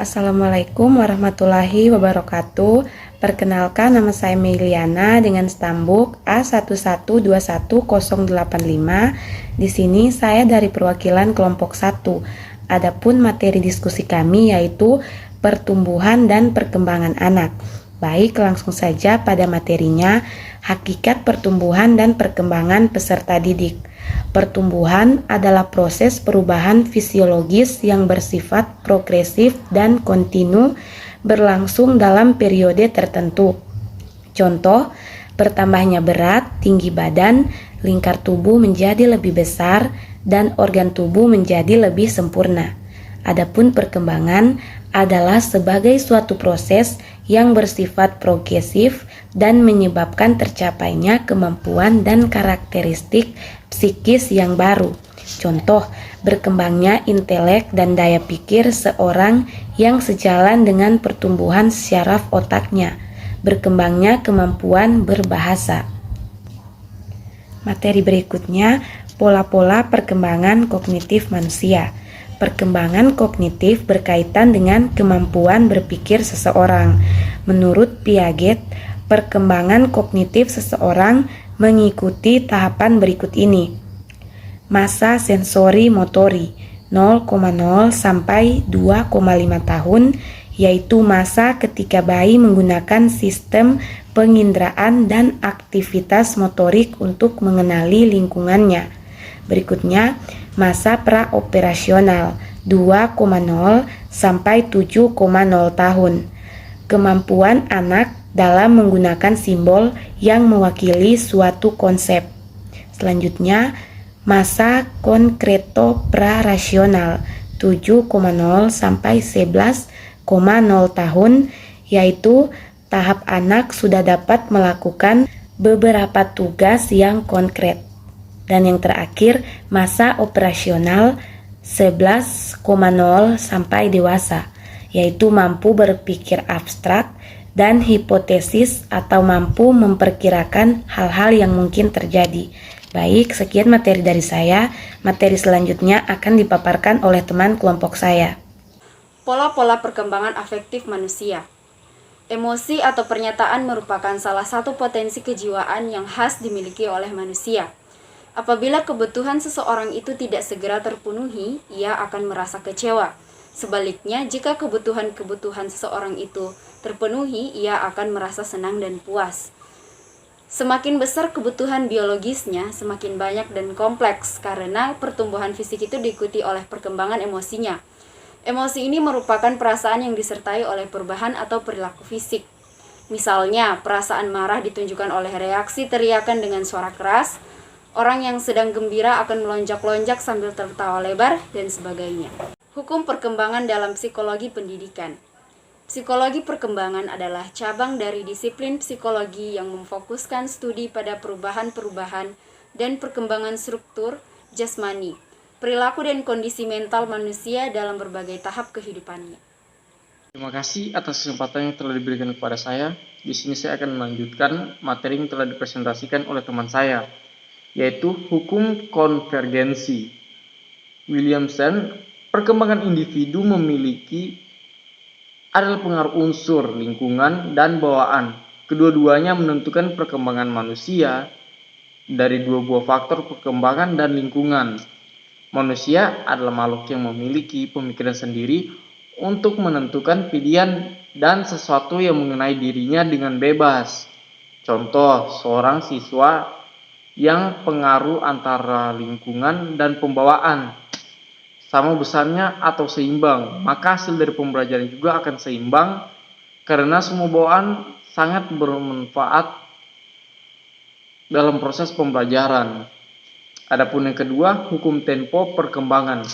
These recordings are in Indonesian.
Assalamualaikum warahmatullahi wabarakatuh. Perkenalkan, nama saya Meiliana dengan stambuk A1121085. Di sini saya dari perwakilan kelompok 1. Adapun materi diskusi kami yaitu pertumbuhan dan perkembangan anak. Baik, langsung saja pada materinya, hakikat pertumbuhan dan perkembangan peserta didik. Pertumbuhan adalah proses perubahan fisiologis yang bersifat progresif dan kontinu berlangsung dalam periode tertentu. Contoh, bertambahnya berat, tinggi badan, lingkar tubuh menjadi lebih besar, dan organ tubuh menjadi lebih sempurna. Adapun perkembangan adalah sebagai suatu proses yang bersifat progresif dan menyebabkan tercapainya kemampuan dan karakteristik psikis yang baru. Contoh, berkembangnya intelek dan daya pikir seorang yang sejalan dengan pertumbuhan syaraf otaknya, berkembangnya kemampuan berbahasa. Materi berikutnya, pola-pola perkembangan kognitif manusia. Perkembangan kognitif berkaitan dengan kemampuan berpikir seseorang. Menurut Piaget, perkembangan kognitif seseorang mengikuti tahapan berikut ini. Masa sensori motori 0,0 sampai 2,5 tahun, yaitu masa ketika bayi menggunakan sistem penginderaan dan aktivitas motorik untuk mengenali lingkungannya. Berikutnya, masa praoperasional 2,0 sampai 7,0 tahun. Kemampuan anak dalam menggunakan simbol yang mewakili suatu konsep. Selanjutnya, masa konkreto prarasional 7,0 sampai 11,0 tahun, yaitu tahap anak sudah dapat melakukan beberapa tugas yang konkret. Dan yang terakhir, masa operasional 11,0 sampai dewasa, yaitu mampu berpikir abstrak dan hipotesis atau mampu memperkirakan hal-hal yang mungkin terjadi. Baik, sekian materi dari saya. Materi selanjutnya akan dipaparkan oleh teman kelompok saya. Pola-pola perkembangan afektif manusia. Emosi atau pernyataan merupakan salah satu potensi kejiwaan yang khas dimiliki oleh manusia. Apabila kebutuhan seseorang itu tidak segera terpenuhi, ia akan merasa kecewa. Sebaliknya, jika kebutuhan-kebutuhan seseorang itu terpenuhi, ia akan merasa senang dan puas. Semakin besar kebutuhan biologisnya, semakin banyak dan kompleks karena pertumbuhan fisik itu diikuti oleh perkembangan emosinya. Emosi ini merupakan perasaan yang disertai oleh perubahan atau perilaku fisik. Misalnya, perasaan marah ditunjukkan oleh reaksi teriakan dengan suara keras. Orang yang sedang gembira akan melonjak-lonjak sambil tertawa lebar, dan sebagainya. Hukum perkembangan dalam psikologi pendidikan. Psikologi perkembangan adalah cabang dari disiplin psikologi yang memfokuskan studi pada perubahan-perubahan dan perkembangan struktur jasmani, perilaku dan kondisi mental manusia dalam berbagai tahap kehidupannya. Terima kasih atas kesempatan yang telah diberikan kepada saya. Di sini saya akan melanjutkan materi yang telah dipresentasikan oleh teman saya, yaitu hukum konvergensi. Williamson, perkembangan individu adalah pengaruh unsur lingkungan dan bawaan. Kedua-duanya menentukan perkembangan manusia dari dua buah faktor perkembangan dan lingkungan. Manusia adalah makhluk yang memiliki pemikiran sendiri untuk menentukan pilihan dan sesuatu yang mengenai dirinya dengan bebas. Contoh, seorang siswa yang pengaruh antara lingkungan dan pembawaan sama besarnya atau seimbang, maka hasil dari pembelajaran juga akan seimbang karena semua bawaan sangat bermanfaat dalam proses pembelajaran. Adapun yang kedua, hukum tempo perkembangan.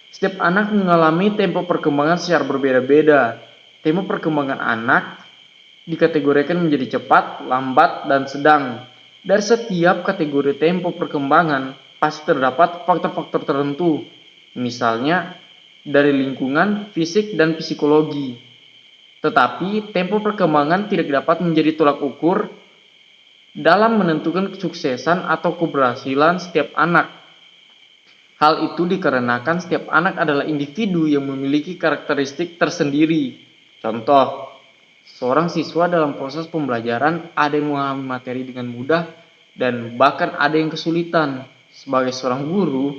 Setiap anak mengalami tempo perkembangan secara berbeda-beda. Tempo perkembangan anak dikategorikan menjadi cepat, lambat, dan sedang. Dari setiap kategori tempo perkembangan pasti terdapat faktor-faktor tertentu, misalnya dari lingkungan, fisik, dan psikologi. Tetapi tempo perkembangan tidak dapat menjadi tolak ukur dalam menentukan kesuksesan atau keberhasilan setiap anak. Hal itu dikarenakan setiap anak adalah individu yang memiliki karakteristik tersendiri. Contoh, seorang siswa dalam proses pembelajaran ada yang memahami materi dengan mudah dan bahkan ada yang kesulitan. Sebagai seorang guru,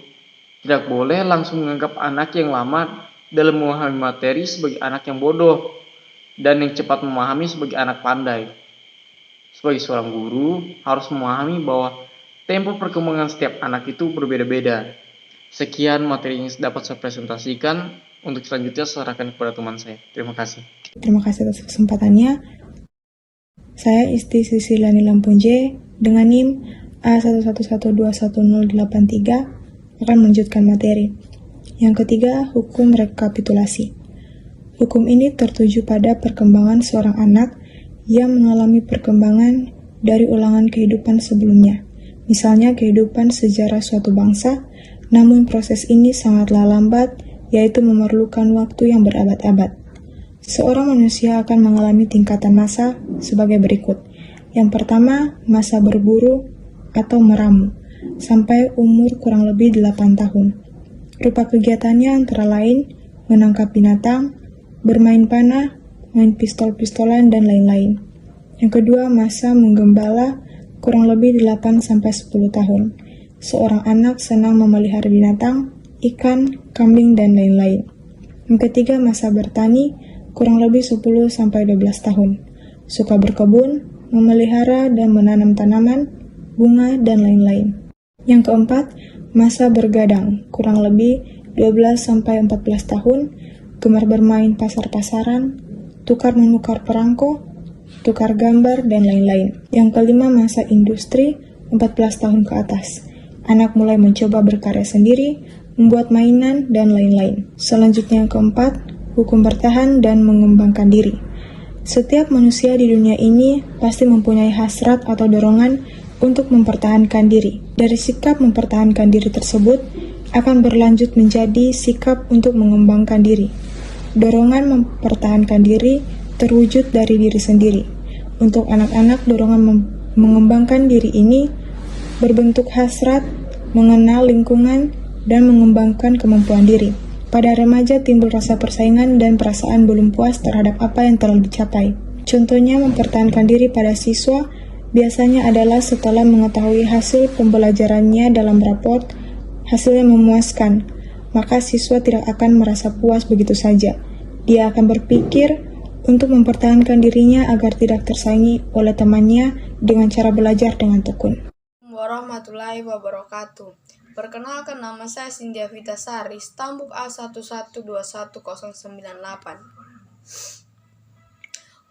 tidak boleh langsung menganggap anak yang lama dalam memahami materi sebagai anak yang bodoh dan yang cepat memahami sebagai anak pandai. Sebagai seorang guru, harus memahami bahwa tempo perkembangan setiap anak itu berbeda-beda. Sekian materi yang dapat saya presentasikan. Untuk selanjutnya serahkan kepada teman saya. Terima kasih. Terima kasih atas kesempatannya. Saya Isti Sisilani Lampunje dengan NIM A111211083 akan melanjutkan materi. Yang ketiga, hukum rekapitulasi. Hukum ini tertuju pada perkembangan seorang anak yang mengalami perkembangan dari ulangan kehidupan sebelumnya. Misalnya kehidupan sejarah suatu bangsa, namun proses ini sangatlah lambat, yaitu memerlukan waktu yang berabad-abad. Seorang manusia akan mengalami tingkatan masa sebagai berikut. Yang pertama, masa berburu atau meramu, sampai umur kurang lebih 8 tahun. Rupa kegiatannya antara lain menangkap binatang, bermain panah, main pistol-pistolan, dan lain-lain. Yang kedua, masa menggembala kurang lebih 8-10 tahun. Seorang anak senang memelihara binatang, ikan, kambing, dan lain-lain. Yang ketiga, masa bertani kurang lebih 10-12 tahun. Suka berkebun, memelihara dan menanam tanaman, bunga, dan lain-lain. Yang keempat, masa bergadang kurang lebih 12-14 tahun, gemar bermain pasar-pasaran, tukar-menukar perangko, tukar gambar, dan lain-lain. Yang kelima, masa industri 14 tahun ke atas. Anak mulai mencoba berkarya sendiri, membuat mainan, dan lain-lain. Selanjutnya yang keempat, hukum bertahan dan mengembangkan diri. Setiap manusia di dunia ini pasti mempunyai hasrat atau dorongan untuk mempertahankan diri. Dari sikap mempertahankan diri tersebut akan berlanjut menjadi sikap untuk mengembangkan diri. Dorongan mempertahankan diri terwujud dari diri sendiri. Untuk anak-anak, dorongan mengembangkan diri ini berbentuk hasrat, mengenal lingkungan, dan mengembangkan kemampuan diri. Pada remaja timbul rasa persaingan dan perasaan belum puas terhadap apa yang telah dicapai. Contohnya mempertahankan diri pada siswa biasanya adalah setelah mengetahui hasil pembelajarannya dalam raport, hasil yang memuaskan, maka siswa tidak akan merasa puas begitu saja. Dia akan berpikir untuk mempertahankan dirinya agar tidak tersaingi oleh temannya dengan cara belajar dengan tekun. Warahmatullahi wabarakatuh. Perkenalkan, nama saya Cynthia Vitasari, stambuk A1121098.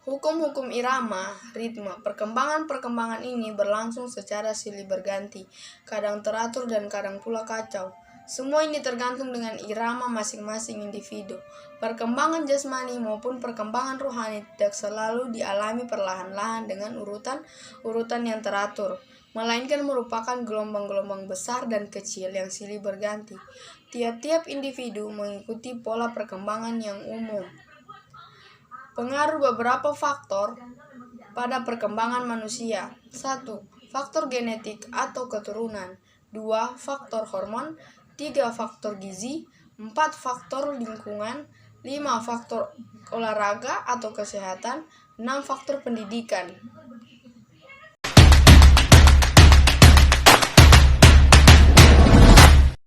Hukum-hukum irama, ritme, perkembangan ini berlangsung secara silih berganti, kadang teratur dan kadang pula kacau. Semua ini tergantung dengan irama masing-masing individu. Perkembangan jasmani maupun perkembangan rohani tidak selalu dialami perlahan-lahan dengan urutan yang teratur, melainkan merupakan gelombang-gelombang besar dan kecil yang silih berganti. Tiap-tiap individu mengikuti pola perkembangan yang umum. Pengaruh beberapa faktor pada perkembangan manusia. 1. Faktor genetik atau keturunan. 2. Faktor hormon. 3. Faktor gizi. 4. Faktor lingkungan. 5. Faktor olahraga atau kesehatan. 6. Faktor pendidikan.